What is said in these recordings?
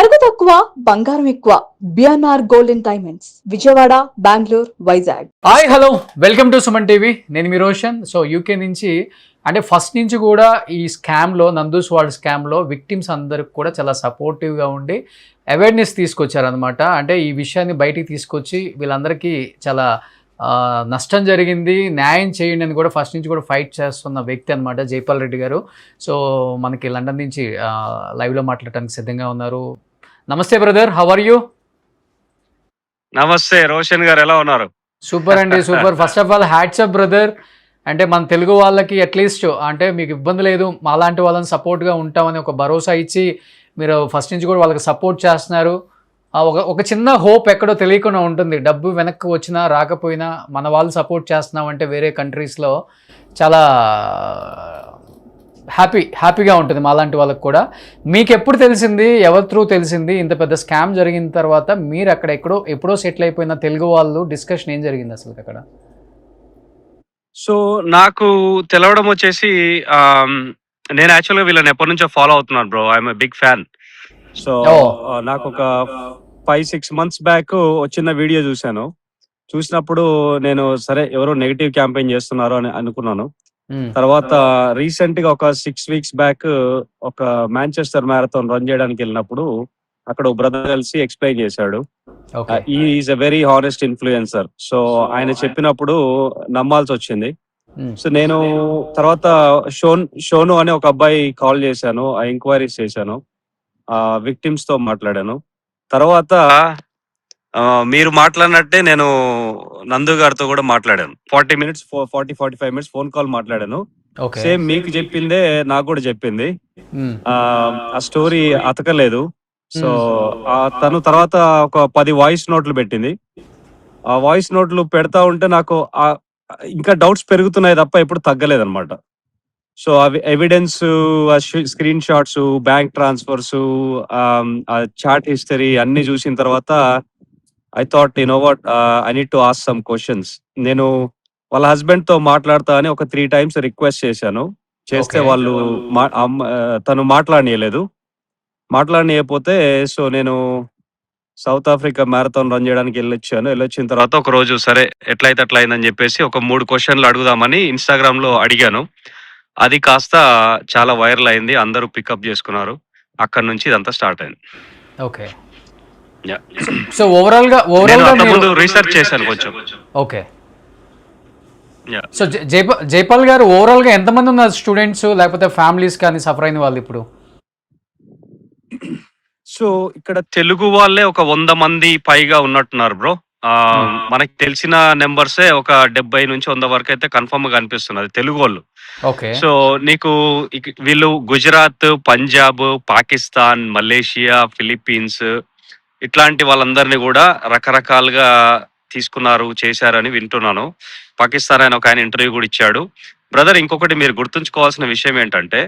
తరుగు తక్కువ బంగారం ఎక్కువ. BNR gold and diamonds, Vijayawada, Bengaluru, Vizag. Hi hello, welcome to Suman TV. నేను మీ రోషన్. సో యూకే నుంచి అంటే ఫస్ట్ నుంచి కూడా ఈ స్కామ్లో, నందూస్ వరల్డ్ స్కామ్లో విక్టిమ్స్ అందరికి కూడా చాలా సపోర్టివ్గా ఉండి అవేర్నెస్ తీసుకొచ్చారనమాట. అంటే ఈ విషయాన్ని బయటికి తీసుకొచ్చి వీళ్ళందరికీ చాలా నష్టం జరిగింది, న్యాయం చేయండి అని కూడా ఫస్ట్ నుంచి కూడా ఫైట్ చేస్తున్న వ్యక్తి అనమాట జైపాల్ రెడ్డి గారు. సో మనకి లండన్ నుంచి లైవ్లో మాట్లాడటానికి సిద్ధంగా ఉన్నారు. నమస్తే బ్రదర్, హౌ ఆర్ యూ? నమస్తే రోషన్ గారు, ఎలా ఉన్నారు? సూపర్ అండి, super. First of all hats up brother. అంటే మన తెలుగు వాళ్ళకి అట్లీస్ట్ అంటే మీకు ఇబ్బంది లేదు, మాలాంటి వాళ్ళని సపోర్ట్గా ఉంటామని ఒక భరోసా ఇచ్చి మీరు ఫస్ట్ నుంచి కూడా వాళ్ళకి సపోర్ట్ చేస్తున్నారు. ఒక చిన్న హోప్ ఎక్కడో తెలియకుండా ఉంటుంది. డబ్బు వెనక్కి వచ్చినా రాకపోయినా మన వాళ్ళు సపోర్ట్ చేస్తున్నామంటే వేరే కంట్రీస్లో చాలా హ్యాపీగా ఉంటుంది మాలాంటి వాళ్ళకి కూడా. మీకు ఎప్పుడు తెలిసింది, ఎవరి త్రూ తెలిసింది ఇంత పెద్ద స్కామ్ జరిగిన తర్వాత? మీరు అక్కడ ఎప్పుడో సెటిల్ అయిపోయిన తెలుగు వాళ్ళు డిస్కషన్ ఏం జరిగింది అసలు అక్కడ? సో నాకు తెలవడం వచ్చేసి నేను యాక్చువల్గా వీళ్ళని ఎప్పటి నుంచో ఫాలో అవుతున్నాను bro. I'm a big fan. So నాకు ఒక 5-6 months బ్యాక్ వచ్చిన వీడియో చూసినప్పుడు నేను సరే ఎవరో నెగిటివ్ క్యాంపెయిన్ చేస్తున్నారు అని అనుకున్నాను. తర్వాత రీసెంట్ గా ఒక 6 weeks బ్యాక్ ఒక మాంచెస్టర్ మ్యారథాన్ రన్ చేయడానికి వెళ్ళినప్పుడు అక్కడ బ్రదర్ కలిసి ఎక్స్ప్లెయిన్ చేశాడు. Is a very honest influencer. So ఆయన చెప్పినప్పుడు నమ్మాల్సి వచ్చింది. సో నేను తర్వాత షోను అనే ఒక అబ్బాయి కాల్ చేశాను, ఎంక్వైరీస్ చేశాను, విక్టిమ్స్ తో మాట్లాడాను. తర్వాత మీరు మాట్లాడినట్టే నేను నందు గారితో కూడా మాట్లాడాను. 40-45 minutes ఫోన్ కాల్ మాట్లాడాను. సేమ్ మీకు చెప్పిందే నాకు కూడా చెప్పింది. ఆ స్టోరీ అతకలేదు. సో తను తర్వాత ఒక 10 వాయిస్ నోట్లు పెట్టింది. ఆ వాయిస్ నోట్లు పెడతా ఉంటే నాకు ఇంకా డౌట్స్ పెరుగుతున్నాయి తప్ప ఎప్పుడు తగ్గలేదన్నమాట. సో అవి evidence, screen shots, bank transfers, chat history అన్ని చూసిన తర్వాత I thought you know what, I need to ask some questions. నేను వాళ్ళ హస్బెండ్ తో మాట్లాడతా అని ఒక 3 times రిక్వెస్ట్ చేశాను. చేస్తే వాళ్ళు తను మాట్లాడనీయకపోతే సో నేను సౌత్ ఆఫ్రికా మ్యారథాన్ రన్ చేయడానికి వెళ్ళొచ్చిన తర్వాత ఒక రోజు సరే ఎట్లయితే అట్లా అయిందని చెప్పేసి ఒక 3 questions అడుగుదామని ఇన్స్టాగ్రామ్ లో అడిగాను. అది కాస్త చాలా వైరల్ అయింది, అందరూ పికప్ చేసుకున్నారు. అక్కడ నుంచి ఇదంతా స్టార్ట్ అయింది. ఓకే. సో ఓవరాల్ గా ముందు రీసెర్చ్ చేశాను కొంచెం. ఓకే. సో జైపాల్ గారు ఓవరాల్ గా ఎంతమంది ఉన్నారు స్టూడెంట్స్ లేకపోతే ఫ్యామిలీస్ కానీ సఫర్ అయిన వాళ్ళు ఇప్పుడు? సో ఇక్కడ తెలుగు వాళ్ళే ఒక 100 మంది పైగా ఉన్నట్టున్నారు బ్రో. మనకి తెలిసిన నెంబర్సే ఒక 70 నుంచి 100 వరకు అయితే కన్ఫర్మ్ గా అనిపిస్తున్నది తెలుగు వాళ్ళు. సో నీకు వీళ్ళు గుజరాత్, పంజాబ్, పాకిస్తాన్, మలేషియా, ఫిలిప్పీన్స్ ఇట్లాంటి వాళ్ళందరినీ కూడా రకరకాలుగా తీసుకున్నారు, చేశారని వింటున్నాను. పాకిస్తాన్ ఆయన ఒక ఆయన ఇంటర్వ్యూ కూడా ఇచ్చాడు. బ్రదర్, ఇంకొకటి మీరు గుర్తుంచుకోవాల్సిన విషయం ఏంటంటే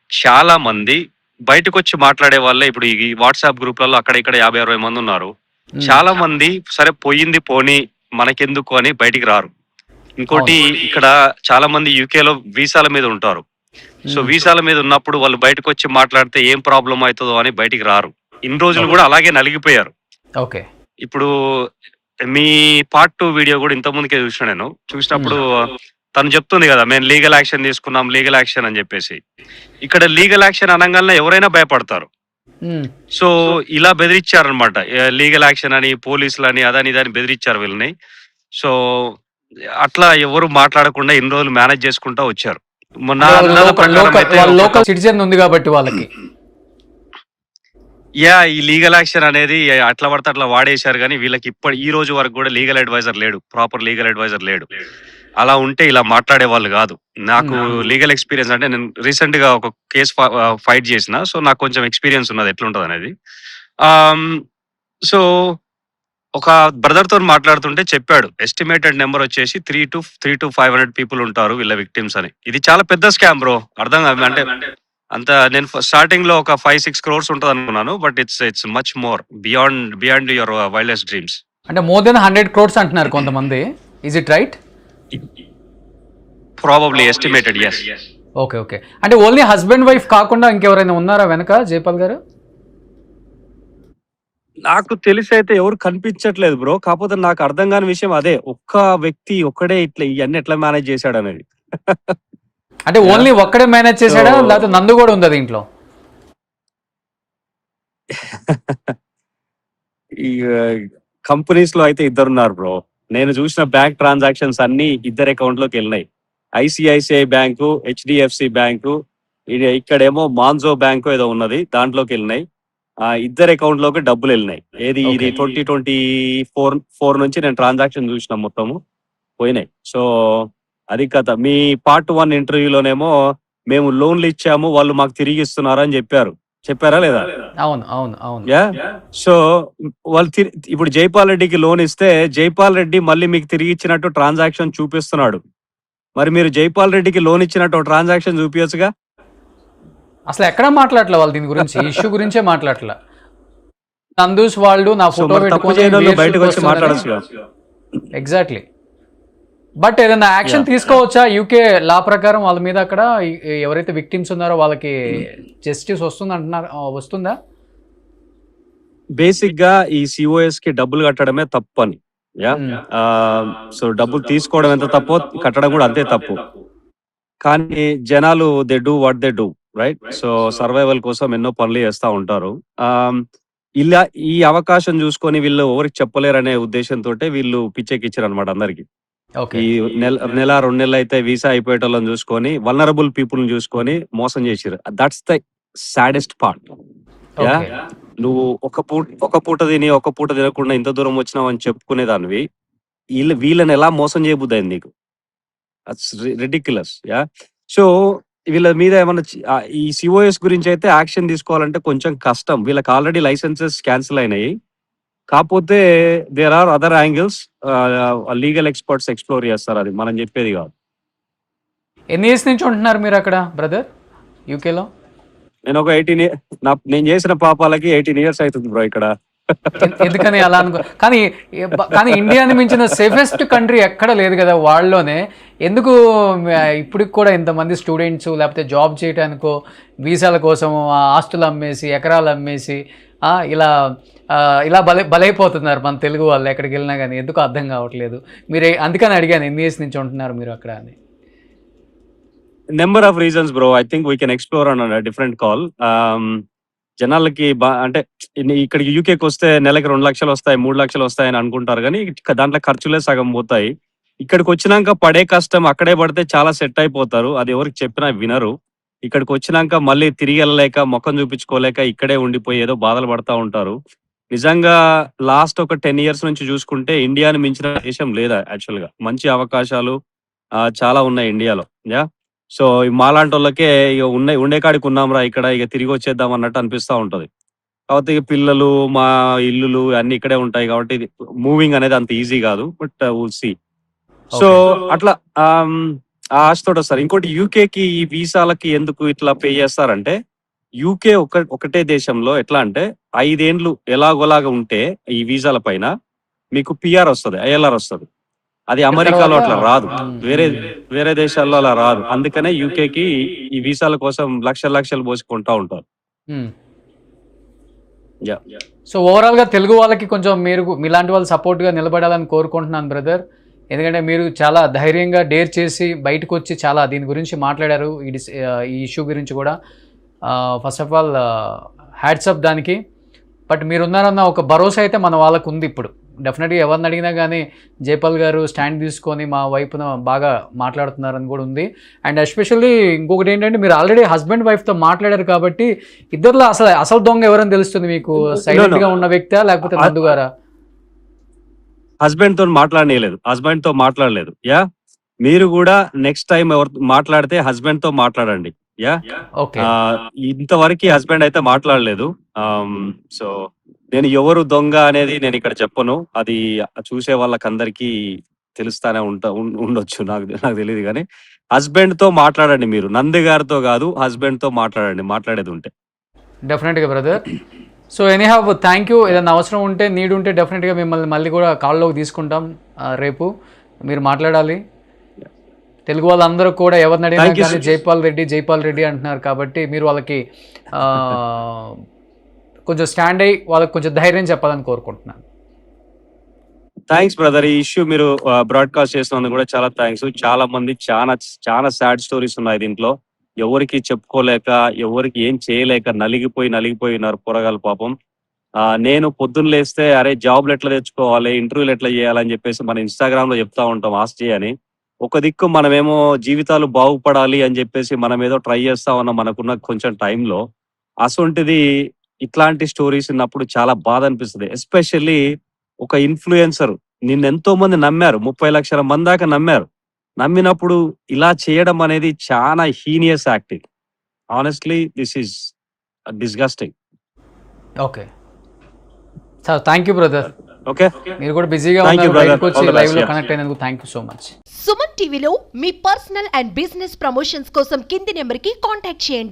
చాలా మంది బయటకు వచ్చి మాట్లాడే వాళ్ళే ఇప్పుడు ఈ వాట్సాప్ గ్రూప్లలో అక్కడ ఇక్కడ 50-60 మంది ఉన్నారు. చాలా మంది సరే పోయింది పోనీ మనకెందుకు అని బయటికి రారు. ఇంకోటి ఇక్కడ చాలా మంది యూకేలో వీసాల మీద ఉంటారు. సో వీసాల మీద ఉన్నప్పుడు వాళ్ళు బయటకు వచ్చి మాట్లాడితే ఏం ప్రాబ్లం అవుతుందో అని బయటికి రారు. ఇన్ని రోజులు కూడా అలాగే నలిగిపోయారు. ఓకే. ఇప్పుడు మీ పార్ట్ 2 వీడియో కూడా ఇంత ముందుకే చూసిన నేను. చూసినప్పుడు తను చెప్తుంది కదా, మేము లీగల్ యాక్షన్ తీసుకున్నాం, లీగల్ యాక్షన్ అని చెప్పేసి. ఇక్కడ లీగల్ యాక్షన్ అనగానే ఎవరైనా భయపడతారు. సో ఇలా బెదిరించారనమాట, లీగల్ యాక్షన్ అని, పోలీసులని, అదని ఇదని బెదిరించారు వీళ్ళని. సో అట్లా ఎవరు మాట్లాడకుండా ఇన్ని రోజులు మేనేజ్ చేసుకుంటా వచ్చారు. లోకల్ సిటిజన్ ఉంది కాబట్టి వాళ్ళకి ఈ లీగల్ యాక్షన్ అనేది అట్లా పడితే అట్లా వాడేశారు. కానీ వీళ్ళకి ఈ రోజు వరకు కూడా లీగల్ అడ్వైజర్ లేడు, ప్రాపర్ లీగల్ అడ్వైజర్ లేడు. అలా ఉంటే ఇలా మాట్లాడే వాళ్ళు కాదు. నాకు లీగల్ ఎక్స్పీరియన్స్ అంటే నేను రీసెంట్ గా ఒక కేసు ఫైట్ చేసిన, సో నాకు కొంచెం ఎక్స్పీరియన్స్ ఉన్నది ఎట్లుంటది అనేది. సో ఒక బ్రదర్ తో మాట్లాడుతుంటే చెప్పాడు, ఎస్టిమేటెడ్ నెంబర్ వచ్చేసి 3 to 500 people ఉంటారు వీళ్ళ విక్టిమ్స్ అని. ఇది చాలా పెద్ద స్కామ్ బ్రో. అర్థం కాదు అంటే అంత. నేను స్టార్టింగ్ లో ఒక 5-6 crores ఉంటుంది అనుకున్నాను, but it's much more beyond your wildest dreams. అంటే మోర్ దెన్ 100 crores అంటున్నారు కొంతమంది. Is it right? Probably estimated, yes. Okay. అంటే ఓన్లీ హస్బెండ్ వైఫ్ కాకుండా ఇంకెవరైనా ఉన్నారా వెనక జైపాల్ గారు? నాకు తెలిసి అయితే ఎవరు కనిపించట్లేదు బ్రో. కాకపోతే నాకు అర్థం కాని విషయం అదే. ఒక్క వ్యక్తి ఒక్కడే ఇట్లా ఇయన్నీ ఎట్లా మేనేజ్ చేశాడనేది. అంటే యాహ్! ఓన్లీ ఒక్కడే మేనేజ్ సో చేసాడా? లేకపోతే నందు కూడా ఉందా దీంట్లో? ఈ కంపెనీస్‌లో అయితే ఇద్దరున్నారు బ్రో. నేను చూసిన బ్యాంక్ ట్రాన్సాక్షన్స్ అన్నీ ఇద్దరి అకౌంట్‌లోకెళ్ళినాయి. ఐసీఐసీఐ బ్యాంకు, హెచ్‌డీఎఫ్‌సీ బ్యాంకు, ఇక్కడేమో మాన్జో బ్యాంకో ఏదో ఉన్నది. దాంట్లోకెళ్ళినాయి. ఇద్దరి అకౌంట్‌లోకి డబ్బులెళ్ళినాయి. ఇది ఓకే. 2024 నుంచి నేను ట్రాన్సాక్షన్ చూసిన మొత్తము పోయినాయి. సో, అది కథ. మీ పార్ట్ 1 ఇంటర్వ్యూలోనేమో మేము లోన్‌లు ఇచ్చాము. వాళ్ళు మాకు తిరిగిస్తున్నారు అని చెప్పారు. చెప్పారా లేదా? అవును, అవును, అవును. యాహ్! సో, వాళ్ళు ఇప్పుడు జైపాల్ రెడ్డికి లోన్ ఇస్తే, జైపాల్ రెడ్డి మళ్ళీ మీకు తిరిగిచ్చినట్టు ట్రాన్సాక్షన్ చూపిస్తున్నాడు. మరి మీరు జైపాల్ రెడ్డికి లోన్ ఇచ్చినట్టు ఒక ట్రాన్సాక్షన్ చూపియొచ్చుగా? అసలు ఎక్కడా మాట్లాడలే వాళ్ళు దీని గురించి. ఈ ఇష్యూ గురించే మాట్లాడలే. నందూస్ వాళ్ళు నా సో, ఫోటో మరి తప్పు పెట్టుకొని చేయనోళ్ళు బీర్ బయటకు షూట్‌కి వచ్చి వస్తుందని. మాట్లాడొచ్చుగా? ఎగ్జాక్ట్లీ. బట్ ఏదైనా యాక్షన్ యాహ్! తీసుకోవచ్చా యూకే లా ప్రకారం వాళ్ళ మీద? అక్కడ ఎవరైతే విక్టిమ్స్ ఉన్నారో వాళ్ళకి జస్టిస్ వస్తుంది అంటున్నారు, వస్తుందా? బేసిక్‌గా ఈ సీఓఎస్‌కి డబ్బులు కట్టడమే తప్పని. యాహ్! మ్మ్. సో, డబ్బులు తీసుకోవడం ఎంత తప్పో, కట్టడం కూడా అంతే తప్పు. కానీ జనాలు they do what they do, right? So, survival కోసం ఎన్నో పనులు చేస్తా ఉంటారు. ఆహ్, ఇలా ఈ అవకాశం చూసుకొని వీళ్ళు ఎవరికీ చెప్పలేరనే ఉద్దేశంతోటే వీళ్ళు పిచ్చెక్కిచ్చారనమాట అందరికి. ఓకే. ఈ నెల 2 నెలలైతే వీసా అయిపోయేటోళ్ళని చూసుకొని, వల్నరబుల్ పీపుల్‌ని చూసుకొని మోసం చేసిర్రు. That's the saddest part. Yeah! Okay. నువ్వు ఒక పూట తిని, ఒక పూట తినకుండా ఇంత దూరం వచ్చినావని చెప్పుకునేదానివి. వీళ్ళని ఎలా మోసం చేయబుద్దయింది నీకు? That's ridiculous. యాహ్! సో, వీళ్ళ మీద ఏమన్నా ఈ సీఓఎస్ గురించయితే యాక్షన్ తీసుకోవాలంటే కొంచెం కష్టం. వీళ్ళకి ఆల్రెడీ లైసెన్సెస్ క్యాన్సిల్ అయినాయి. కాపోతే there are other angles. Legal experts explore చేస్తారు. అది మనం చెప్పేది కాదు. ఎన్ని ఇయర్స్ నుంచి ఉంటున్నారు మీరు అక్కడ బ్రదర్, యూకేలో? నేను ఒక 18 నేను చేసిన పాపాలకి 18 ఇయర్స్ అయితుంది బ్రో ఇక్కడ. ఎందుకని అలా అనుకో, కానీ కానీ ఇండియాని మించిన సేఫెస్ట్ కంట్రీ ఎక్కడ లేదు కదా వాళ్ళలోనే. ఎందుకు ఇప్పటికి కూడా ఇంతమంది స్టూడెంట్స్ లేకపోతే జాబ్ చేయడానికో వీసాల కోసం ఆస్తులు అమ్మేసి ఎకరాలు అమ్మేసి ఇలా ఇలా బలైపోతున్నారు మన తెలుగు వాళ్ళు ఎక్కడికి వెళ్ళినా కానీ? ఎందుకు అర్థం కావట్లేదు. మీరు అందుకని అడిగాను ఎన్ని ఇయర్స్ నుంచి ఉంటున్నారు మీరు అక్కడ అని. Number of reasons bro. I think we can explore on different call. జనాలకి అంటే ఇక్కడికి యూకేకి వస్తే నెలకి 2 లక్షలు వస్తాయి, 3 లక్షలు వస్తాయని అనుకుంటారు కానీ దాంట్లో ఖర్చులే సగం పోతాయి. ఇక్కడికి వచ్చినాక పడే కష్టం అక్కడే పడితే చాలా సెట్ అయిపోతారు. అది ఎవరికి చెప్పినా వినరు. ఇక్కడికి వచ్చినాక మళ్ళీ తిరిగి వెళ్ళలేక, ముఖం చూపించుకోలేక ఇక్కడే ఉండిపోయి ఏదో బాధలు పడతా ఉంటారు. నిజంగా లాస్ట్ ఒక 10 ఇయర్స్ నుంచి చూసుకుంటే ఇండియాని మించిన దేశం లేదా యాక్చువల్‌గా. మంచి అవకాశాలు చాలా ఉన్నాయి ఇండియాలో. యాహ్! సో, మాలాంటోళ్ళకే ఇగ ఉండే కాడికి ఉన్నాంరా ఇక్కడ, ఇక తిరిగి వచ్చేద్దాం అన్నట్టు అనిపిస్తా ఉంటది. కాపోతే ఇగ పిల్లలు, మా ఇల్లులు అన్నీ ఇక్కడే ఉంటాయి కాబట్టి మూవింగ్ అనేది అంత ఈజీ కాదు. But will see. So, okay. అట్లా ఆ ఆశతోటొస్తారు. ఇంకోటి యూకేకి ఈ వీసాలకి ఎందుకు ఇట్లా పే చేస్తారంటే, యూకే ఒకటే దేశంలో ఎట్లా అంటే 5 ఏండ్లు ఎలాగోలాగా ఉంటే ఈ వీసాల పైన మీకు పీఆర్ వస్తది. ఐఎల్ఆర్ వస్తది. అది అమెరికాలో తర్వాత అట్లా రాదు. వేరే దేశాల్లో అలా రాదు. అందుకనే యూకేకి ఈ వీసాల కోసం లక్షలు లక్షలు పోసి కొంటా ఉంటారు. యాహ్! సో ఓవరాల్గా తెలుగు వాళ్ళకి కొంచెం మీరు మీలాంటి వాళ్ళు సపోర్ట్గా నిలబడాలని కోరుకుంటున్నాను బ్రదర్. ఎందుకంటే మీరు చాలా ధైర్యంగా డేర్ చేసి బయటకు వచ్చి చాలా దీని గురించి మాట్లాడారు. ఈ ఇష్యూ గురించి కూడా first of all hats up దానికి. బట్ మీరున్నారన్న ఒక భరోసా అయితే మన వాళ్ళకు ఉంది ఇప్పుడు. డెఫినెట్గా ఎవరిని అడిగినా కానీ జైపాల్ గారు స్టాండ్ తీసుకొని మా వైపున బాగా మాట్లాడుతున్నారని కూడా ఉంది. అండ్ ఎస్పెషల్లీ ఇంకొకటి ఏంటంటే మీరు ఆల్రెడీ హస్బెండ్ వైఫ్తో మాట్లాడారు కాబట్టి ఇద్దరిలో అసలు దొంగ ఎవరని తెలుస్తుంది మీకు? సైలెంట్గా ఉన్న వ్యక్తా లేకపోతే నందు గారా? హస్బెండ్ తో మాట్లాడలేదు. యాహ్! మీరు కూడా నెక్స్ట్ టైం ఎవరు మాట్లాడితే హస్బెండ్ తో మాట్లాడండి. యాహ్! ఓకే. ఇంతవరకు హస్బెండ్ అయితే మాట్లాడలేదు. సో, నేను ఎవరు దొంగ అనేది నేను ఇక్కడ చెప్పను. అది చూసే వాళ్ళకందరికీ తెలుస్తానే ఉండొచ్చు. నాకు తెలీదు గానీ హస్బెండ్ తో మాట్లాడండి మీరు. నంది గారితో కాదు, హస్బెండ్ తో మాట్లాడండి మాట్లాడేది ఉంటే. డెఫినెట్గా brother. So anyhow thank you. ఏదైనా అవసరం ఉంటే నీడ్ ఉంటే డెఫినెట్గా మిమ్మల్ని మళ్ళీ కూడా కాల్లోకి తీసుకుంటాం. రేపు మీరు మాట్లాడాలి. తెలుగు వాళ్ళందరూ కూడా ఎవరిని అడిగినా కానీ జైపాల్ రెడ్డి అంటున్నారు కాబట్టి మీరు వాళ్ళకి కొంచెం స్టాండ్ అయ్యి వాళ్ళకి కొంచెం ధైర్యం చెప్పాలని కోరుకుంటున్నాను. Thanks brother. ఈ ఇష్యూ మీరు బ్రాడ్కాస్ట్ చేసినందుకు కూడా చాలా థ్యాంక్స్. చాలా మంది చాలా సాడ్ స్టోరీస్ ఉన్నాయి దీంట్లో. ఎవరికి చెప్పుకోలేక, ఎవరికి ఏం చేయలేక నలిగిపోయి ఉన్నారు పోరగాళ్ళు పాపం. నేను పొద్దున్న లేస్తే అరే జాబ్లు ఎట్లా తెచ్చుకోవాలి, ఇంటర్వ్యూలు ఎట్లా చేయాలని చెప్పేసి మన ఇన్స్టాగ్రామ్ లో చెప్తా ఉంటాం ఆస్తి అని. ఒక దిక్కు మనమేమో జీవితాలు బాగుపడాలి అని చెప్పేసి మనం ఏదో ట్రై చేస్తా ఉన్నాం మనకున్న కొంచెం టైంలో. అసొంటిది ఇట్లాంటి స్టోరీస్ విన్నప్పుడు చాలా బాధ అనిపిస్తుంది. ఎస్పెషల్లీ ఒక ఇన్ఫ్లుయెన్సర్ నిన్నెంతో మంది నమ్మారు, 30 లక్షల మంది దాకా నమ్మారు. నమ్మినప్పుడు ఇలా చేయడం అనేది చాలా heinous acting. Honestly this is disgusting. Okay sir, thank you brother. Okay, మీరు కూడా బిజీగా Thank you, ఉన్నారు, brother. బయటకు వచ్చి All the best, లైవ్ లో yeah. కనెక్ట్ అయినందుకు thank you so much. Suman టీవీలో మీ పర్సనల్ అండ్ బిజినెస్ ప్రమోషన్స్ కోసం కింది నెంబర్కి కాంటాక్ట్ చేయండి.